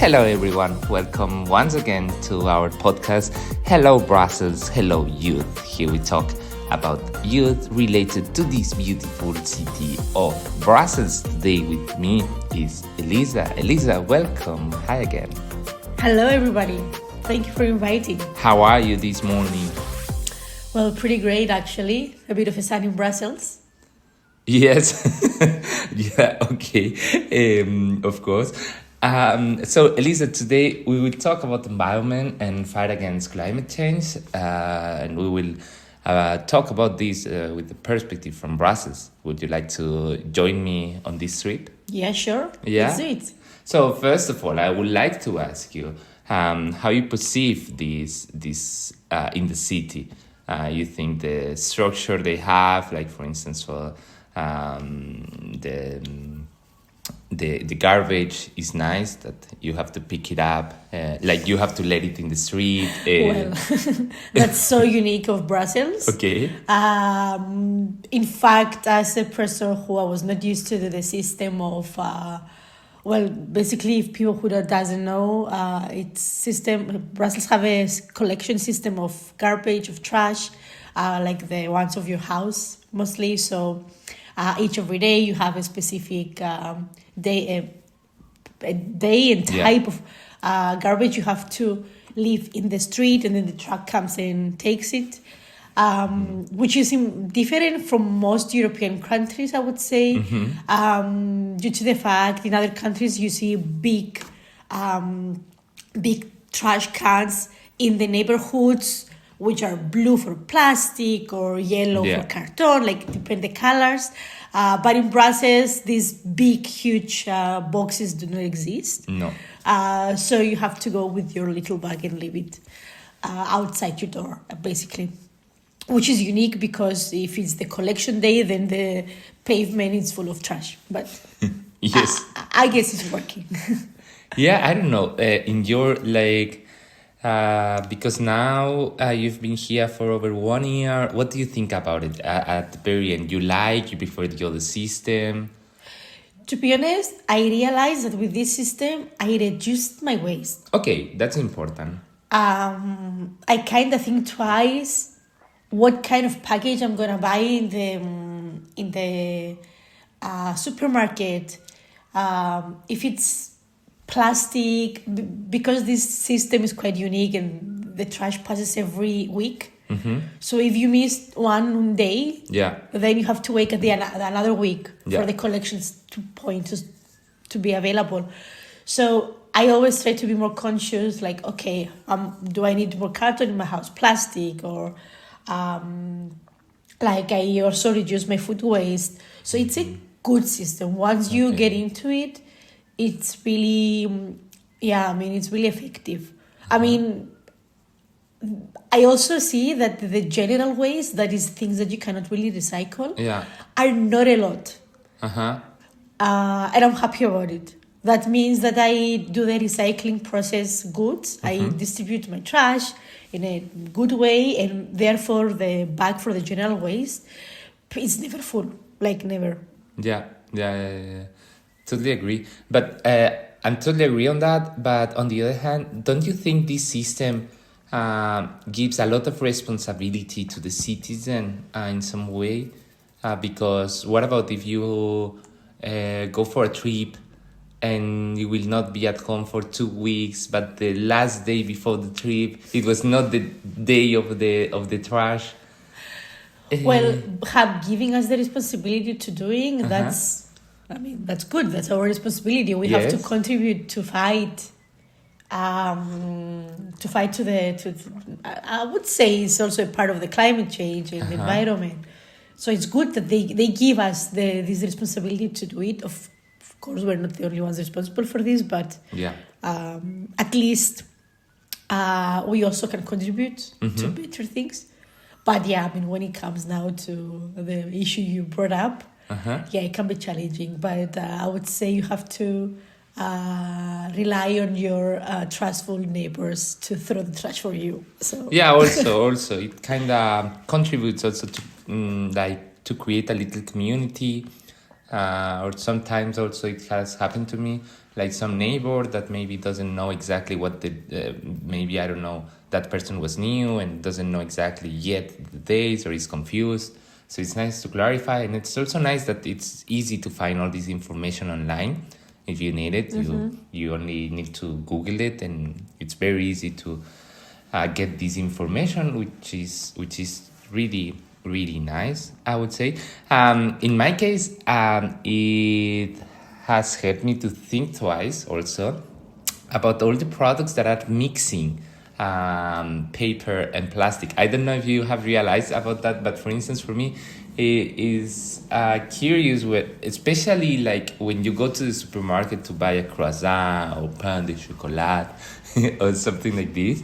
Hello, everyone. Welcome once again to our podcast. Hello, Brussels. Hello, youth. Here we talk about youth related to this beautiful city of Brussels. Today with me is Elisa. Elisa, welcome. Hi again. Hello, everybody. Thank you for inviting. How are you this morning? Well, pretty great, actually. A bit of a sun in Brussels. Yes. Yeah, okay. Of course. So, Elisa, today we will talk about environment and fight against climate change. And we will talk about this with the perspective from Brussels. Would you like to join me on this trip? Yeah, sure. Yeah? Let's do it. So, first of all, I would like to ask you how you perceive this in the city. You think the structure they have, like for instance, for the garbage is nice, that you have to pick it up, like you have to let it in the street. Well, that's so unique of Brussels. Okay. In fact, as a person who I was not used to the system of, basically, if people who doesn't know, Brussels have a collection system of garbage, of trash, like the ones of your house mostly. So each every day you have a specific day and type of garbage you have to leave in the street, and then the truck comes and takes it, which is different from most European countries, I would say, due to the fact in other countries you see big trash cans in the neighborhoods, which are blue for plastic or yellow for carton, like depend the colors. But in Brussels, these big, huge boxes do not exist. No. So you have to go with your little bag and leave it outside your door, basically. Which is unique because if it's the collection day, then the pavement is full of trash. But Yes. I guess it's working. Yeah, I don't know. In your, because now you've been here for over 1 year. What do you think about it at the very end? You prefer the other system? To be honest, I realized that with this system, I reduced my waste. Okay, that's important. I kind of think twice what kind of package I'm gonna buy in the supermarket. If it's plastic, because this system is quite unique and the trash passes every week. So if you miss one day, then you have to wait at another week for the collections to be available. So I always try to be more conscious, like, okay, do I need more carton in my house, plastic, or like I also reduce my food waste. So it's a good system. Once you get into it, it's really, it's really effective. I mean, I also see that the general waste, that is things that you cannot really recycle, are not a lot. And I'm happy about it. That means that I do the recycling process good. I distribute my trash in a good way, and therefore the bag for the general waste is never full, like never. Yeah. Totally agree. But I'm totally agree on that. But on the other hand, don't you think this system gives a lot of responsibility to the citizen in some way? Because what about if you go for a trip and you will not be at home for 2 weeks, but the last day before the trip, it was not the day of the trash? Well, giving us the responsibility to doing, that's good. That's our responsibility. We have to contribute to fight. I would say it's also a part of the climate change and the environment. So it's good that they give us this responsibility to do it. Of course, we're not the only ones responsible for this, but at least we also can contribute to better things. But when it comes now to the issue you brought up, it can be challenging. But I would say you have to rely on your trustful neighbors to throw the trash for you. So also it kind of contributes also to to create a little community, or sometimes also it has happened to me, like some neighbor that maybe doesn't know exactly what the maybe I don't know, that person was new and doesn't know exactly yet the days or is confused. So it's nice to clarify, and it's also nice that it's easy to find all this information online. If you need it, you only need to Google it, and it's very easy to get this information, which is really nice, I would say. In my case, it has helped me to think twice also about all the products that are mixing paper and plastic. I don't know if you have realized about that, but for instance, for me, it is curious, especially like when you go to the supermarket to buy a croissant or pain de chocolat or something like this.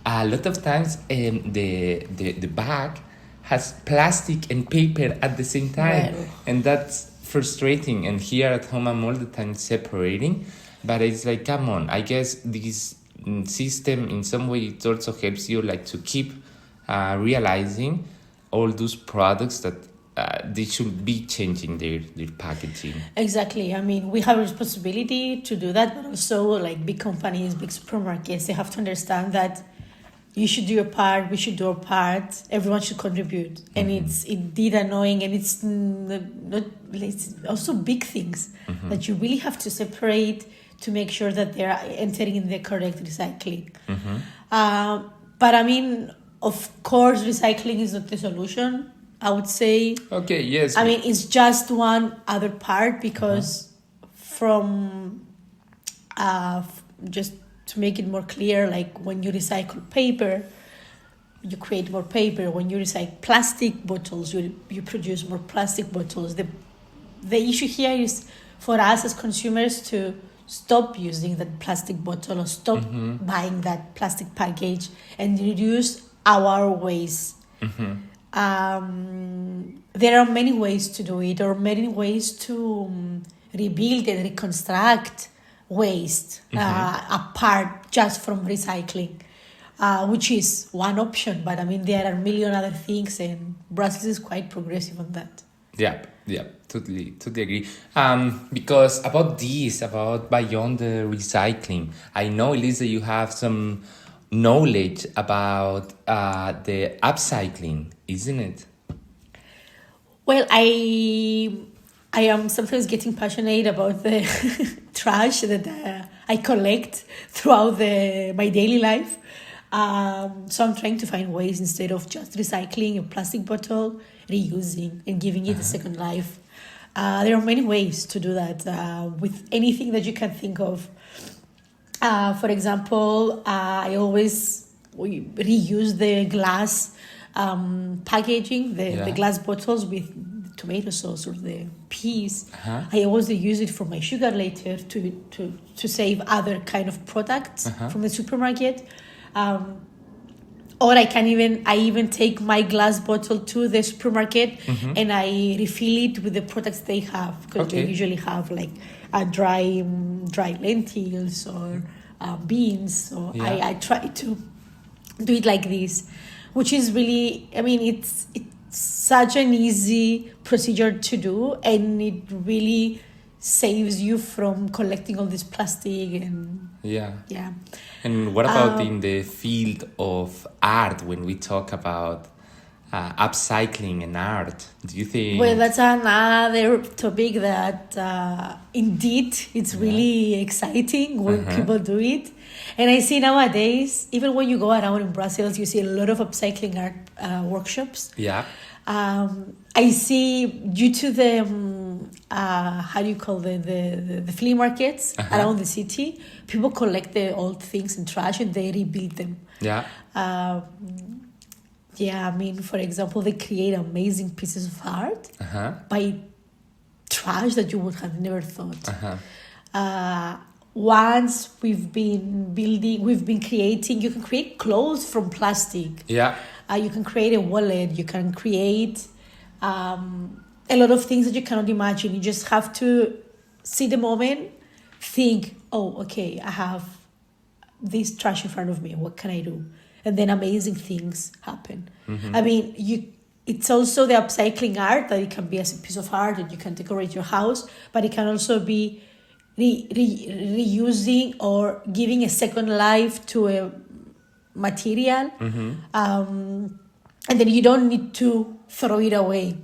A lot of times, the bag has plastic and paper at the same time, Well, and that's frustrating. And here at home, I'm all the time separating, but it's like, come on, I guess this system in some way it also helps you like to keep realizing all those products that they should be changing their packaging. exactly. I mean, we have a responsibility to do that, but also like big companies, big supermarkets, they have to understand that you should do your part, we should do our part, everyone should contribute. And it's indeed annoying, and it's not, it's also big things that you really have to separate to make sure that they're entering in the correct recycling. But I mean, of course, recycling is not the solution, I would say. Okay, yes. I mean, it's just one other part, because from just to make it more clear, like when you recycle paper, you create more paper. When you recycle plastic bottles, you produce more plastic bottles. The issue here is for us as consumers to stop using that plastic bottle or stop buying that plastic package and reduce our waste. There are many ways to do it, or many ways to rebuild and reconstruct waste apart just from recycling, which is one option. But I mean, there are a million other things, and Brussels is quite progressive on that. Yeah, totally agree. Because about beyond the recycling, I know, Elisa, you have some knowledge about the upcycling, isn't it? Well, I am sometimes getting passionate about the trash that I collect throughout my daily life. So I'm trying to find ways, instead of just recycling a plastic bottle, reusing and giving it a second life. There are many ways to do that with anything that you can think of. For example, I always reuse the glass packaging, the glass bottles with tomato sauce or the peas. I always use it for my sugar later to save other kind of products from the supermarket. Or I even take my glass bottle to the supermarket and I refill it with the products they have, because they usually have like dry lentils or beans. So I try to do it like this, which is really, I mean, it's such an easy procedure to do, and it really saves you from collecting all this plastic and yeah. And what about in the field of art, when we talk about upcycling and art? Do you think? Well, that's another topic that indeed it's really exciting when people do it. And I see nowadays, even when you go around in Brussels, you see a lot of upcycling art workshops. Yeah. I see, due to the how do you call the flea markets around the city, people collect the old things and trash and they rebuild them. Yeah. I mean, for example, they create amazing pieces of art by trash that you would have never thought. Once we've been creating, you can create clothes from plastic. Yeah. You can create a wallet, you can create a lot of things that you cannot imagine. You just have to see the moment, think, oh, okay, I have this trash in front of me, what can I do? And then amazing things happen. I mean, it's also the upcycling art, that it can be as a piece of art that you can decorate your house, but it can also be reusing or giving a second life to a material, and then you don't need to throw it away.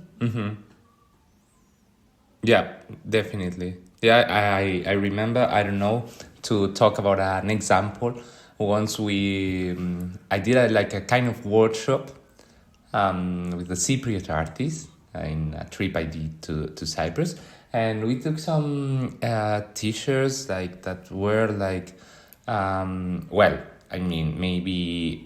Yeah, definitely. Yeah, I remember, I don't know, to talk about an example. Once I did like a kind of workshop with a Cypriot artist in a trip I did to Cyprus. And we took some t-shirts like that were like, well, I mean, maybe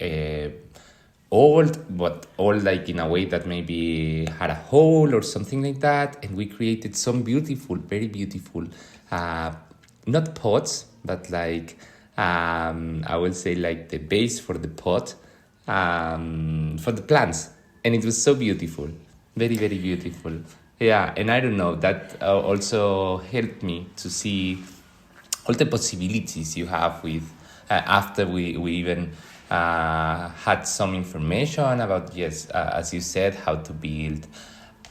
old, but old like in a way that maybe had a hole or something like that. And we created some beautiful, very beautiful, not pots, but like, I would say like the base for the pot, for the plants. And it was so beautiful, very, very beautiful. Yeah, and I don't know, that also helped me to see all the possibilities you have with after we even had some information about, yes, as you said, how to build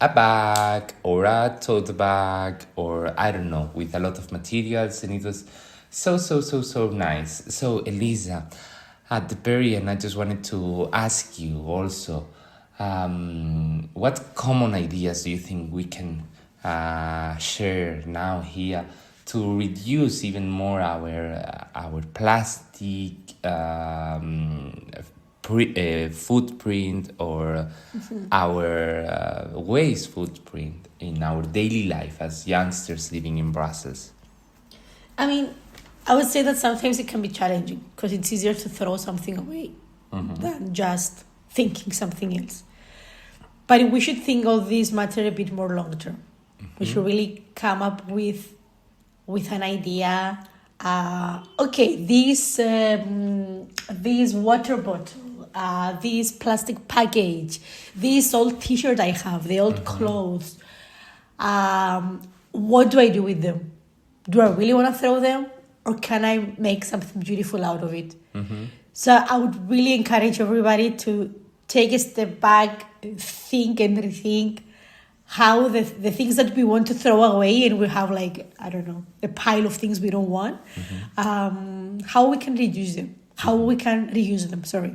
a bag or a tote bag, or I don't know, with a lot of materials. And it was so nice. So Elisa, at the very end, I just wanted to ask you also, what common ideas do you think we can share now here to reduce even more our plastic footprint, or our waste footprint in our daily life as youngsters living in Brussels? I mean, I would say that sometimes it can be challenging because it's easier to throw something away than just thinking something else. But we should think of this matter a bit more long term. We should really come up with an idea. Okay, this water bottle, this plastic package, this old T-shirt I have, the old clothes. What do I do with them? Do I really want to throw them, or can I make something beautiful out of it? So I would really encourage everybody to take a step back, think and rethink how the things that we want to throw away, and we have like, I don't know, a pile of things we don't want, how we can reduce them, how we can reuse them, sorry.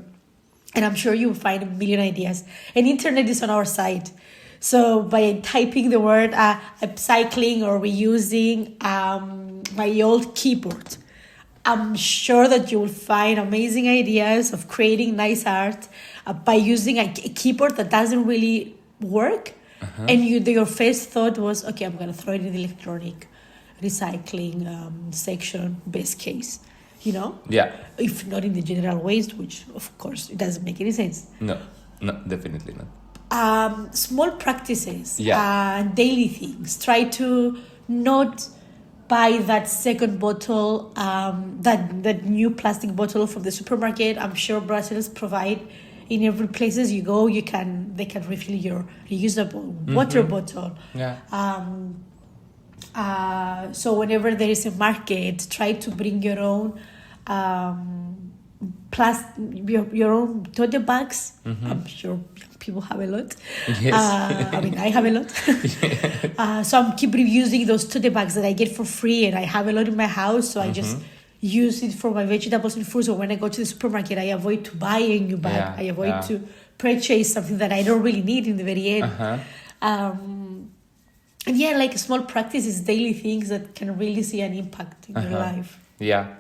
And I'm sure you'll find a million ideas. And internet is on our side. So by typing the word upcycling or reusing my old keyboard, I'm sure that you will find amazing ideas of creating nice art by using a keyboard that doesn't really work. And your first thought was, okay, I'm going to throw it in the electronic recycling section, best case, you know? Yeah. If not in the general waste, which of course it doesn't make any sense. No, definitely not. Small practices, daily things. Try to not buy that second bottle, that new plastic bottle from the supermarket. I'm sure Brussels provide in every places you go. They can refill your reusable water bottle. Yeah. So whenever there is a market, try to bring your own your own tote bags. I'm sure people have a lot. Yes. I mean, I have a lot. So I'm keep reusing those tote bags that I get for free, and I have a lot in my house. So I just use it for my vegetables and fruits. So when I go to the supermarket, I avoid to buy a new bag. Yeah, I avoid to purchase something that I don't really need in the very end. And yeah, like small practices, daily things that can really see an impact in your life. Yeah.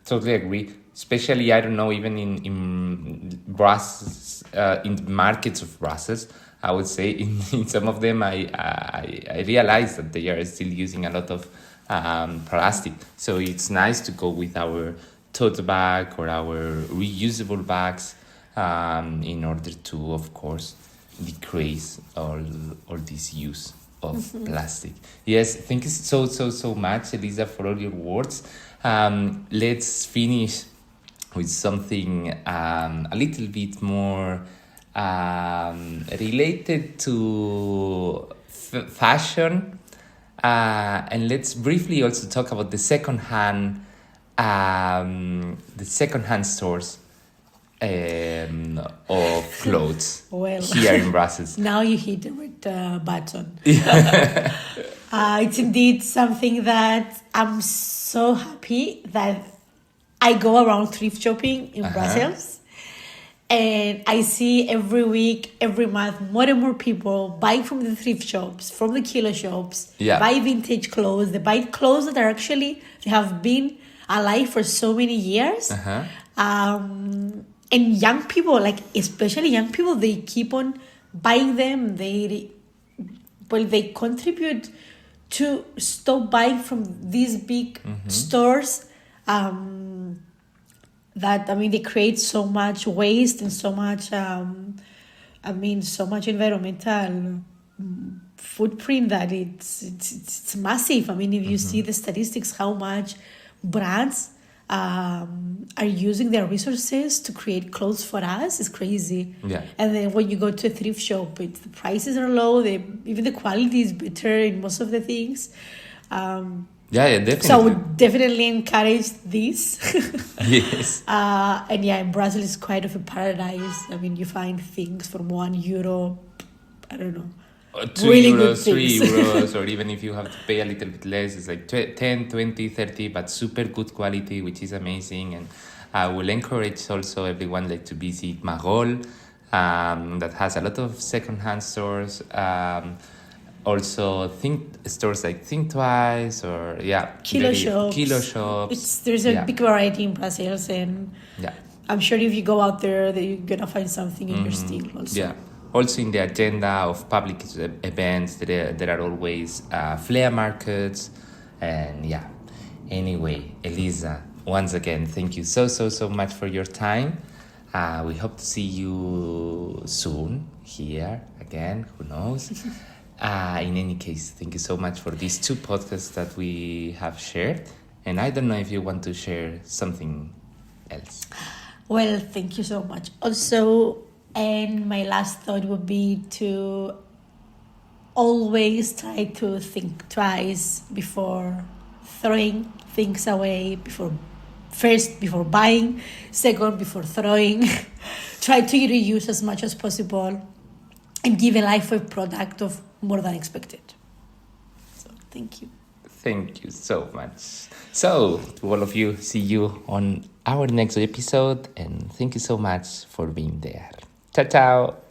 Totally agree. Especially, I don't know, even in Brussels, in the markets of Brussels, I would say in some of them, I realize that they are still using a lot of plastic. So it's nice to go with our tote bag or our reusable bags in order to, of course, decrease all this use of plastic. Yes, thank you so much, Elisa, for all your words. Let's finish with something a little bit more related to fashion, and let's briefly also talk about the second-hand stores of clothes Well, here in Brussels. now you hit the right button. It's indeed something that I'm so happy that I go around thrift shopping in Brussels, and I see every week, every month, more and more people buying from the thrift shops, from the kilo shops. Yeah. Buy vintage clothes. They buy clothes that are actually, they have been alive for so many years. And young people, like especially young people, they keep on buying them. They contribute to stop buying from these big stores. That, I mean, they create so much waste and so much, so much environmental footprint that it's massive. I mean, if you see the statistics, how much brands are using their resources to create clothes for us, is crazy. Yeah. And then when you go to a thrift shop, the prices are low. Even the quality is better in most of the things. Yeah, definitely. So I would definitely encourage this. Yes. And yeah, Brazil is quite of a paradise. I mean, you find things from €1, I don't know. 2 really euros, good 3 things. euros, or even if you have to pay a little bit less, it's like 10, 20, 30, but super good quality, which is amazing. And I will encourage also everyone like to visit Marol, that has a lot of secondhand stores. Also, stores like Think Twice, or Kilo shops. Kilo shops. There's a big variety in Brazil, and I'm sure if you go out there, that you're gonna find something in your style also. Yeah. Also, in the agenda of public events, there are always flea markets, and Anyway, Elisa, once again, thank you so much for your time. We hope to see you soon here again. Who knows? In any case, thank you so much for these 2 podcasts that we have shared. And I don't know if you want to share something else. Well, thank you so much. Also, and my last thought would be to always try to think twice before throwing things away, before buying, second, before throwing. Try to reuse as much as possible and give a life a product of more than expected. So thank you. Thank you so much. So, to all of you, see you on our next episode, and thank you so much for being there. Ciao, ciao.